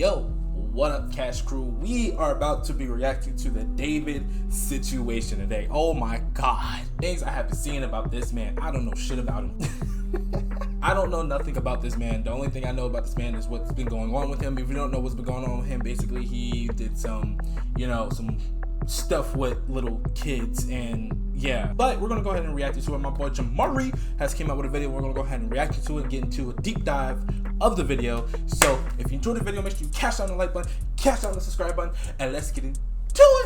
Yo, what up, Cash Crew? We are about to be reacting to the David situation today. Oh my god. Things I have been seeing about this man. I don't know shit about him. I don't know nothing about this man. The only thing I know about this man is what's been going on with him. If you don't know what's been going on with him, basically he did some stuff with little kids, and yeah. But we're gonna go ahead and react to it. My boy Jamari has came out with a video. We're gonna go ahead and react to it and get into a deep dive of the video. So if you enjoyed the video, make sure you cash out the like button, cash out the subscribe button, and let's get into it.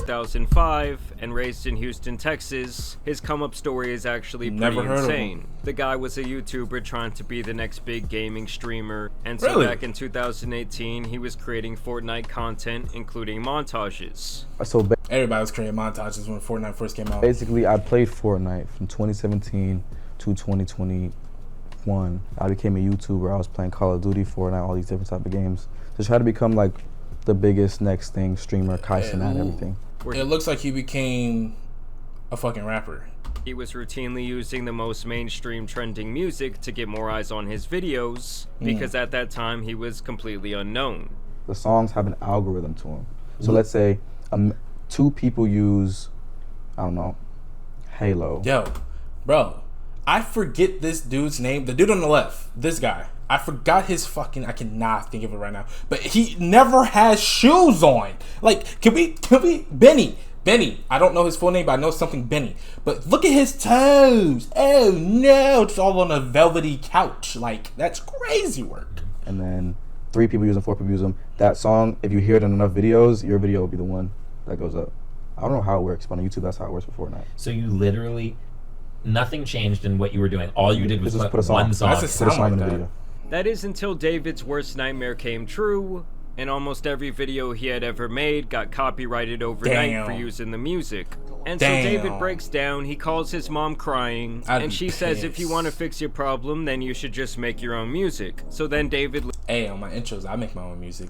2005 and raised in Houston, Texas, his come-up story is actually pretty insane. The guy was a YouTuber trying to be the next big gaming streamer, and so back in 2018 he was creating Fortnite content, including montages. So everybody was creating montages when Fortnite first came out. Basically, I played Fortnite from 2017 to 2021. I became a YouTuber. I was playing Call of Duty, Fortnite, all these different type of games to try to become like the biggest next thing, streamer, Kaisen, and everything. It looks like he became a fucking rapper. He was routinely using the most mainstream trending music to get more eyes on his videos, because at that time he was completely unknown. The songs have an algorithm to them. So let's say two people use, I don't know, Halo. Yo, bro, I forget this dude's name. The dude on the left, this guy. I forgot his fucking, I cannot think of it right now. But he never has shoes on. Like, can we, Benny, I don't know his full name, but I know something Benny. But look at his toes. Oh no, it's all on a velvety couch. Like, that's crazy work. And then 3 people use them, 4 people use them. That song, if you hear it in enough videos, your video will be the one that goes up. I don't know how it works, but on YouTube, that's how it works for Fortnite. So you literally, nothing changed in what you were doing. All you did was put one song. That's a song in the video. That is until David's worst nightmare came true, and almost every video he had ever made got copyrighted overnight for using the music. And so David breaks down, he calls his mom crying, and she says if you want to fix your problem, then you should just make your own music. So then David... Hey, on my intros, I make my own music.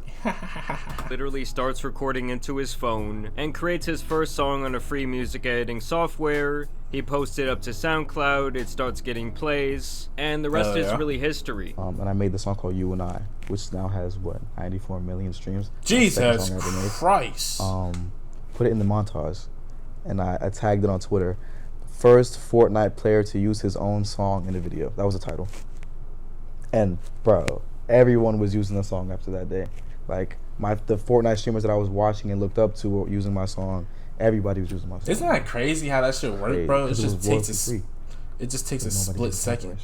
literally starts recording into his phone, and creates his first song on a free music editing software. He posts it up to SoundCloud, it starts getting plays, and the rest is really history. And I made the song called You and I, which now has, what, 94 million streams? Jesus Christ. Put it in the montage, and I tagged it on Twitter. First Fortnite player to use his own song in the video. That was the title. And, bro, everyone was using the song after that day. Like, the Fortnite streamers that I was watching and looked up to were using my song. Everybody was using my song. Isn't that crazy how that shit works, bro? It just takes a split second.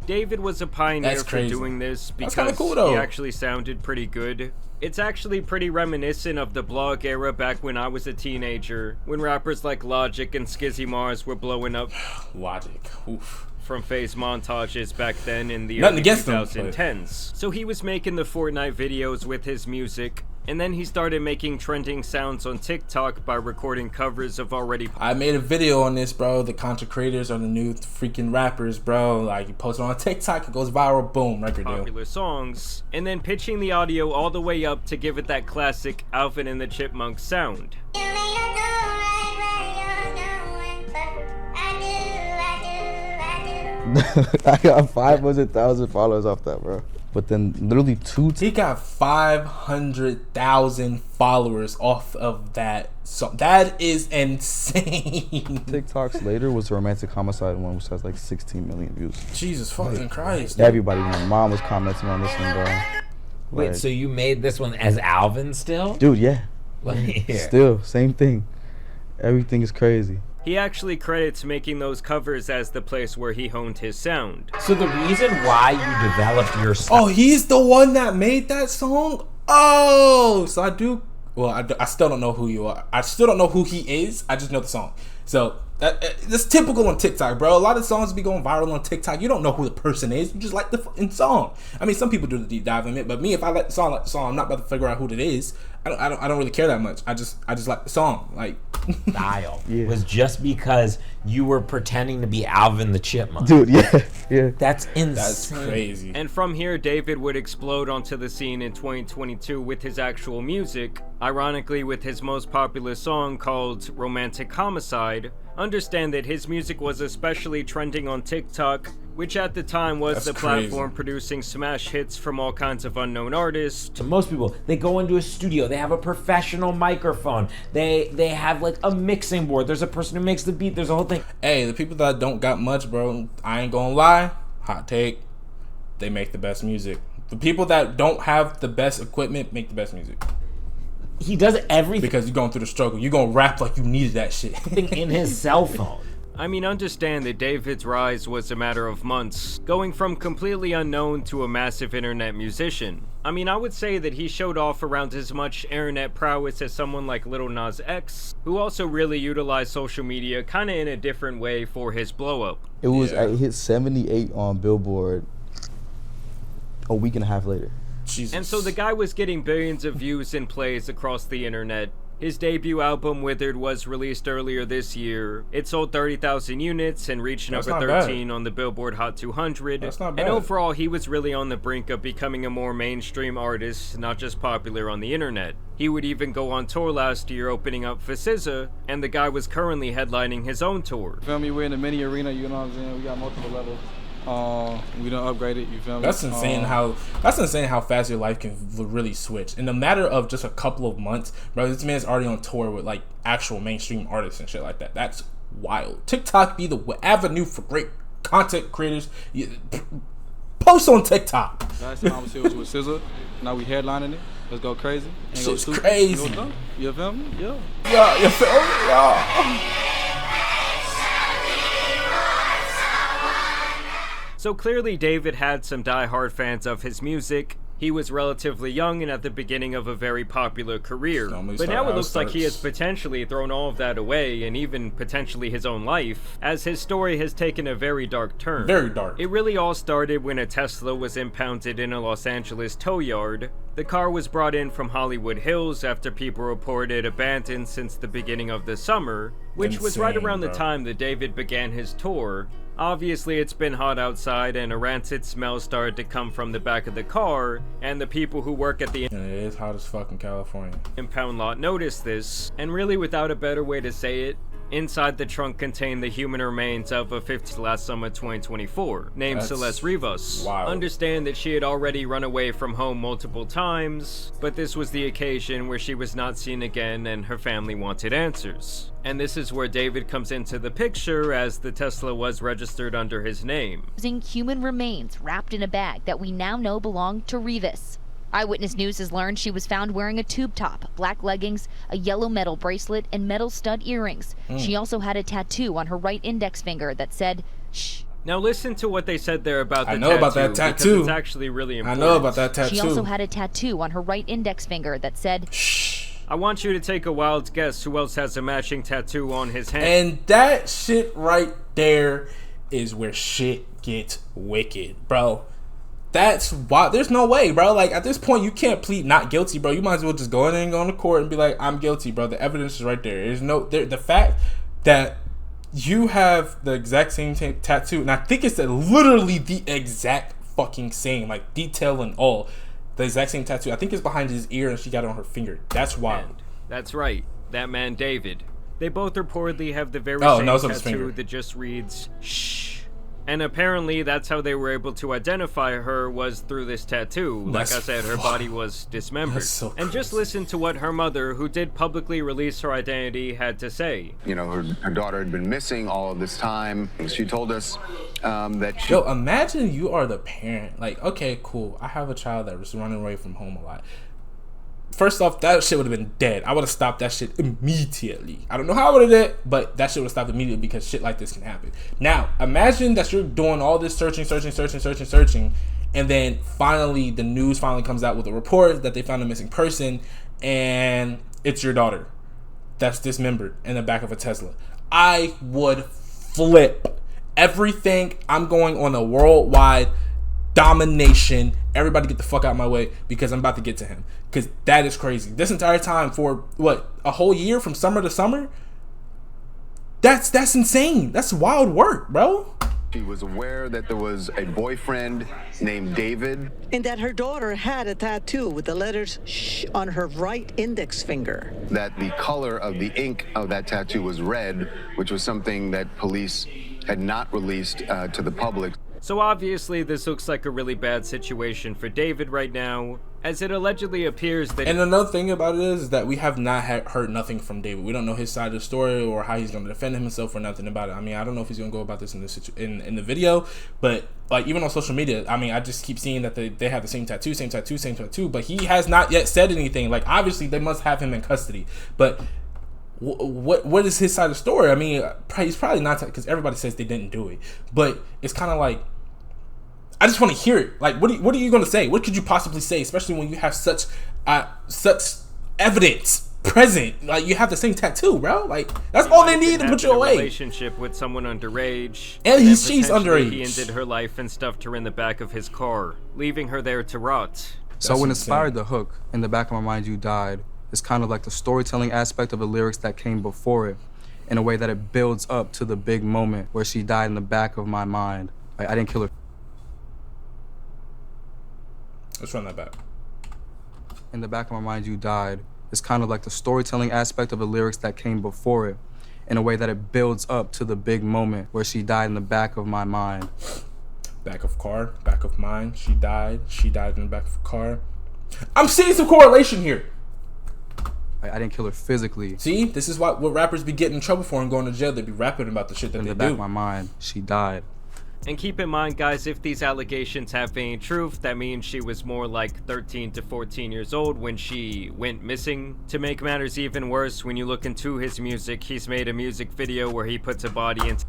David was a pioneer for doing this because he actually sounded pretty good. It's actually pretty reminiscent of the blog era back when I was a teenager, when rappers like Logic and Skizzy Mars were blowing up. Logic, oof. From phase montages back then in the early 2010s. So he was making the Fortnite videos with his music, and then he started making trending sounds on TikTok by recording covers of already... I made a video on this, bro. The content creators are the new freaking rappers, bro. Like, you post it on TikTok, it goes viral, boom, record deal. Popular songs, and then pitching the audio all the way up to give it that classic Alvin and the Chipmunks sound. I got 500,000 followers off that, bro. But then literally he got 500,000 followers off of that song. That is insane. TikToks later was the Romantic Homicide one, which has like 16 million views. Jesus fucking Christ. Dude. Everybody, my mom was commenting on this one, bro. Wait, so you made this one as Alvin still? Dude, yeah. Still, same thing. Everything is crazy. He actually credits making those covers as the place where he honed his sound. So the reason why you developed your Oh, he's the one that made that song? Oh, so I do... Well, I still don't know who you are. I still don't know who he is. I just know the song. So that's typical on TikTok, bro. A lot of songs be going viral on TikTok. You don't know who the person is. You just like the fucking song. I mean, some people do the deep dive in it, but me, if I like the song, I'm not about to figure out who it is. I don't really care that much. I just like the song. Like style was just because you were pretending to be Alvin the Chipmunk. Dude, yeah. That's insane. That's crazy. And from here, David would explode onto the scene in 2022 with his actual music. Ironically, with his most popular song called Romantic Homicide. Understand that his music was especially trending on TikTok which at the time was the crazy. platform producing smash hits from all kinds of unknown artists. To most people, they go into a studio, they have a professional microphone, they have like a mixing board, there's a person who makes the beat, there's a whole thing. Hey, the people that don't got much, bro, I ain't gonna lie, hot take, they make the best music. The people that don't have the best equipment make the best music. He does everything Because you're going through the struggle. You're gonna rap like you needed that shit. in his cell phone. I mean, understand that David's rise was a matter of months, going from completely unknown to a massive internet musician. I mean, I would say that he showed off around as much internet prowess as someone like Lil Nas X, who also really utilized social media kinda in a different way for his blow-up. It was it hit 78 on Billboard a week and a half later. Jesus. And so the guy was getting billions of views and plays across the internet. His debut album, Withered, was released earlier this year. It sold 30,000 units and reached number 13 on the Billboard Hot 200. That's not bad. And overall, he was really on the brink of becoming a more mainstream artist, not just popular on the internet. He would even go on tour last year, opening up for SZA, and the guy was currently headlining his own tour. You feel me? We're in the mini arena, you know what I'm saying? We got multiple levels. We done upgraded, you feel me? That's insane how fast your life can really switch. In a matter of just a couple of months, bro, this man's already on tour with like actual mainstream artists and shit like that. That's wild. TikTok be the avenue for great content creators. Post on TikTok. Last time I was here was with SZA. Now we headlining it. Let's go crazy. Shit's crazy. You feel me? Yeah. Yeah, you feel me? Yeah. So clearly David had some die-hard fans of his music. He was relatively young and at the beginning of a very popular career. But now it looks like he has potentially thrown all of that away, and even potentially his own life, as his story has taken a very dark turn. Very dark. It really all started when a Tesla was impounded in a Los Angeles tow yard. The car was brought in from Hollywood Hills after people reported abandoned since the beginning of the summer, which was right around the time that David began his tour. Obviously, it's been hot outside, and a rancid smell started to come from the back of the car, and the people who work at the And it is hot as fuck in California. impound lot noticed this, and really without a better way to say it, inside the trunk contained the human remains of a 50 last summer 2024, named Celeste Rivas. Wild. Understand that she had already run away from home multiple times, but this was the occasion where she was not seen again and her family wanted answers. And this is where David comes into the picture, as the Tesla was registered under his name. Using human remains wrapped in a bag that we now know belonged to Rivas. Eyewitness News has learned she was found wearing a tube top, black leggings, a yellow metal bracelet, and metal stud earrings. She also had a tattoo on her right index finger that said, "Shh." Now listen to what they said there about the tattoo. I know about that tattoo. Because it's actually really important. I know about that tattoo. She also had a tattoo on her right index finger that said, "Shh." I want you to take a wild guess who else has a matching tattoo on his hand. And that shit right there is where shit gets wicked, bro. That's why there's no way, bro. Like, at this point, you can't plead not guilty, bro. You might as well just go in and go to court and be like, I'm guilty, bro. The evidence is right there. There's no, the fact that you have the exact same tattoo, and I think it's literally the exact fucking same, like detail and all, the exact same tattoo. I think it's behind his ear, and she got it on her finger. That's wild. And that's right. That man, David. They both reportedly have the very same tattoo that just reads, "Shh." And apparently that's how they were able to identify her, was through this tattoo. Like I said, her body was dismembered. So and just listen to what her mother, who did publicly release her identity, had to say. You know, her daughter had been missing all of this time. She told us that she... Yo, imagine you are the parent. Like, okay, cool. I have a child that was running away from home a lot. First off, that shit would have been dead. I would have stopped that shit immediately. I don't know how I would have did it, but that shit would have stopped immediately because shit like this can happen. Now, imagine that you're doing all this searching, and then finally the news finally comes out with a report that they found a missing person, and it's your daughter that's dismembered in the back of a Tesla. I would flip everything. I'm going on a worldwide domination. Everybody get the fuck out of my way, because I'm about to get to him, because that is crazy. This entire time, for what, a whole year, from summer to summer, that's insane. That's wild work, bro. She was aware that there was a boyfriend named David, and that her daughter had a tattoo with the letters "shh" on her right index finger. That the color of the ink of that tattoo was red, which was something that police had not released to the public. So obviously this looks like a really bad situation for David right now, as it allegedly appears that— And another thing about it is that we have not heard nothing from David. We don't know his side of the story or how he's going to defend himself or nothing about it. I mean, I don't know if he's going to go about this in the video, but like even on social media, I mean, I just keep seeing that they have the same tattoo, but he has not yet said anything. Like obviously they must have him in custody, but what is his side of the story? I mean, he's probably not, because everybody says they didn't do it, but it's kind of like, I just want to hear it. Like, what are you going to say? What could you possibly say, especially when you have such evidence present? Like, you have the same tattoo, bro. Like, that's all they need to put you away. Relationship with someone underage, and she's underage. He ended her life and stuffed her in the back of his car, leaving her there to rot. So what inspired the hook, "In the Back of My Mind You Died," is kind of like the storytelling aspect of the lyrics that came before it, in a way that it builds up to the big moment where she died in the back of my mind. Like, I didn't kill her. Let's run that back. "In the back of my mind you died" is kind of like the storytelling aspect of the lyrics that came before it, in a way that it builds up to the big moment where she died in the back of my mind. Back of car, back of mind, she died in the back of car. I'm seeing some correlation here. I didn't kill her physically. See, this is what rappers be getting in trouble for and going to jail. They be rapping about the shit that they do. In the back of my mind, she died. And keep in mind, guys, if these allegations have any truth, that means she was more like 13 to 14 years old when she went missing. To make matters even worse, when you look into his music, he's made a music video where he puts a body into—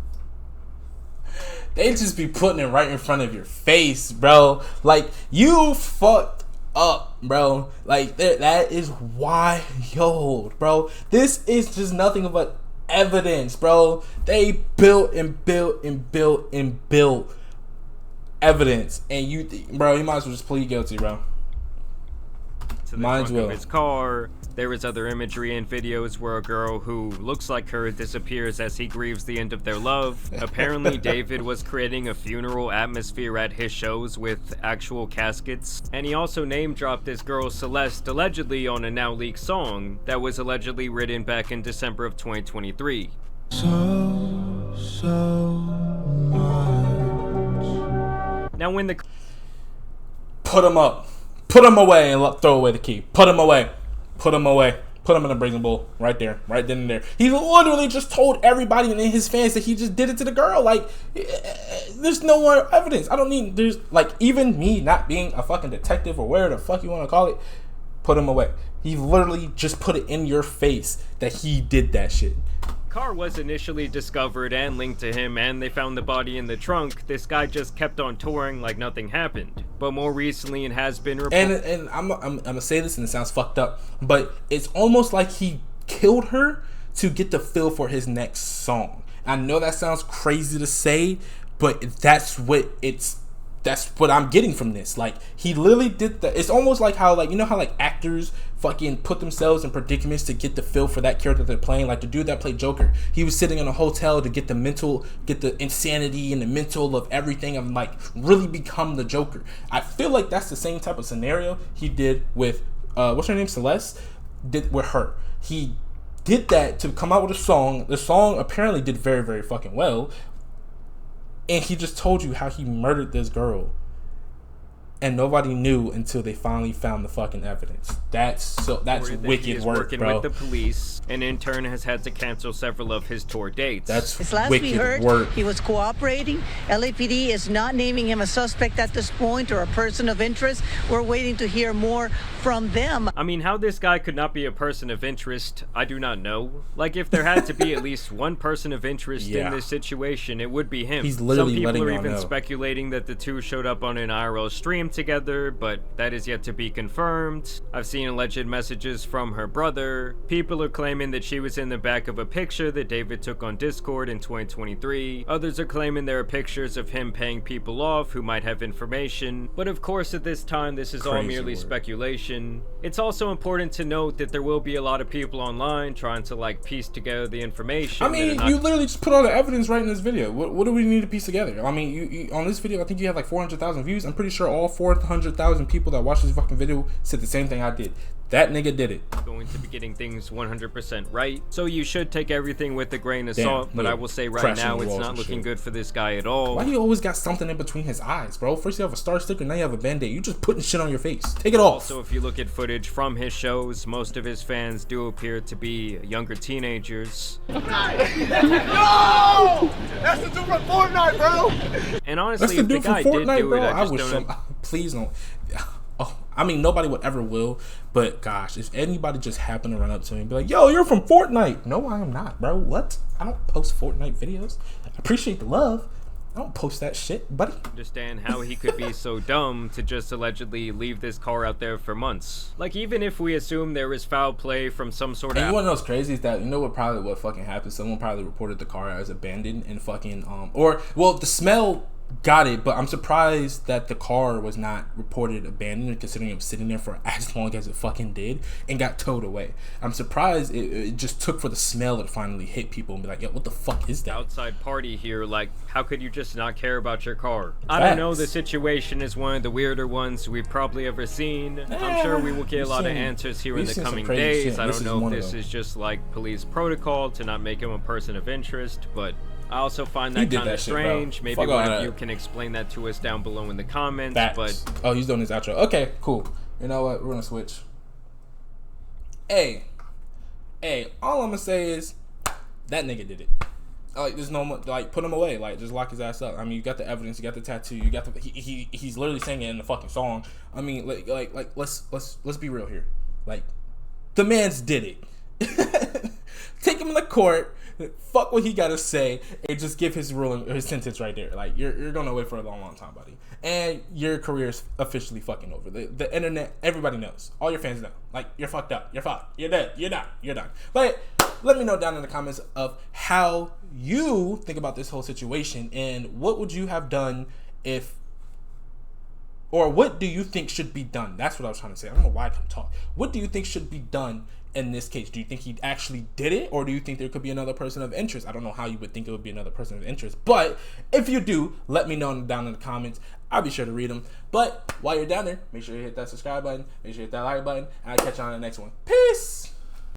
They just be putting it right in front of your face, bro. Like, you fucked up, bro. Like, that is wild, bro. This is just nothing but evidence, bro. They built and built and built and built evidence, and you might as well just plead guilty, bro. To the trunk of his car. There is other imagery and videos where a girl who looks like her disappears as he grieves the end of their love. Apparently, David was creating a funeral atmosphere at his shows with actual caskets. And he also name-dropped this girl Celeste, allegedly on a now leaked song that was allegedly written back in December of 2023. So much. Now when the— Put him up. Put him away and throw away the key. Put him away. Put him away. Put him in a brazen bowl. Right there. Right then and there. He literally just told everybody and his fans that he just did it to the girl. Like, there's no more evidence. I don't need, there's, like, even me not being a fucking detective or whatever the fuck you want to call it, put him away. He literally just put it in your face that he did that shit. Car was initially discovered and linked to him, and they found the body in the trunk. This guy just kept on touring like nothing happened. But more recently, it has been reported. And I'm gonna say this, and it sounds fucked up, but it's almost like he killed her to get the feel for his next song. I know that sounds crazy to say, but that's what I'm getting from this. Like, he literally did that. It's almost like how, like, you know how like actors fucking put themselves in predicaments to get the feel for that character they're playing. Like the dude that played Joker, he was sitting in a hotel to get the insanity and the mental of everything of like really become the Joker. I feel like that's the same type of scenario he did with what's her name, Celeste, did with her. He did that to come out with a song. The song apparently did very, very fucking well. And he just told you how he murdered this girl. And nobody knew until they finally found the fucking evidence. That's wicked work, working bro. with the police, and in turn has had to cancel several of his tour dates. That's last wicked we heard, work. he was cooperating. LAPD is not naming him a suspect at this point or a person of interest. We're waiting to hear more from them. I mean, how this guy could not be a person of interest, I do not know. Like, if there had to be at least one person of interest in this situation, it would be him. He's literally Some people letting are even y'all know. speculating that the two showed up on an IRL stream together, but that is yet to be confirmed. I've seen alleged messages from her brother. People are claiming that she was in the back of a picture that David took on Discord in 2023. Others are claiming there are pictures of him paying people off who might have information. But of course, at this time, this is all merely speculation. It's also important to note that there will be a lot of people online trying to like piece together the information. I mean, you literally just put all the evidence right in this video. What do we need to piece together? I mean, you on this video, I think you have like 400,000 views. I'm pretty sure all 400,000 people that watched this fucking video said the same thing I did. That nigga did it. Going to be getting things 100% right, so you should take everything with a grain of salt, but I will say right now it's not looking good for this guy at all. Why do you always got something in between his eyes, bro? First you have a star sticker, now you have a band-aid. You just putting shit on your face. Take it off. Also, if you look at footage from his shows, most of his fans do appear to be younger teenagers. No! That's the dude from Fortnite, bro! And honestly, if the guy did do it, I just don't... Please don't. Oh, I mean, nobody would ever will, but gosh, if anybody just happened to run up to me and be like, yo, you're from Fortnite. No, I am not, bro. What? I don't post Fortnite videos. I appreciate the love. I don't post that shit, buddy. Understand how he could be so dumb to just allegedly leave this car out there for months. Like, even if we assume there is foul play from some sort of... And you wanna know what's crazy is that, you know what fucking happened? Someone probably reported the car as abandoned and fucking, well, the smell got it, but I'm surprised that the car was not reported abandoned, considering it was sitting there for as long as it fucking did and got towed away. I'm surprised it just took for the smell to finally hit people and be like, yo, what the fuck is that? Outside party here, like, how could you just not care about your car? I don't know, the situation is one of the weirder ones we've probably ever seen. I'm sure we will get a lot of answers here in the coming days. I don't know if this is just like police protocol to not make him a person of interest, but I also find that kind of strange. Maybe one of you can explain that to us down below in the comments. But oh, he's doing his outro. Okay, cool. You know what? We're gonna switch. Hey, all I'm gonna say is that nigga did it. Like, there's no more, like, put him away. Like, just lock his ass up. I mean, you got the evidence, you got the tattoo, you got the he's literally saying it in the fucking song. I mean, like let's be real here. Like, the man's did it. Take him to court. Fuck what he gotta say and just give his ruling or his sentence right there. Like, you're gonna wait for a long time, buddy. And your career is officially fucking over. The internet, everybody knows. All your fans know. Like, you're fucked up. You're fucked. You're dead. You're done. You're done. But let me know down in the comments of how you think about this whole situation and what would you have done if, or what do you think should be done? That's what I was trying to say. I don't know why I couldn't talk. What do you think should be done in this case? Do you think he actually did it, or do you think there could be another person of interest? I don't know how you would think it would be another person of interest, but if you do, let me know down in the comments. I'll be sure to read them. But while you're down there, make sure you hit that subscribe button, make sure you hit that like button, and I'll catch you on the next one. Peace.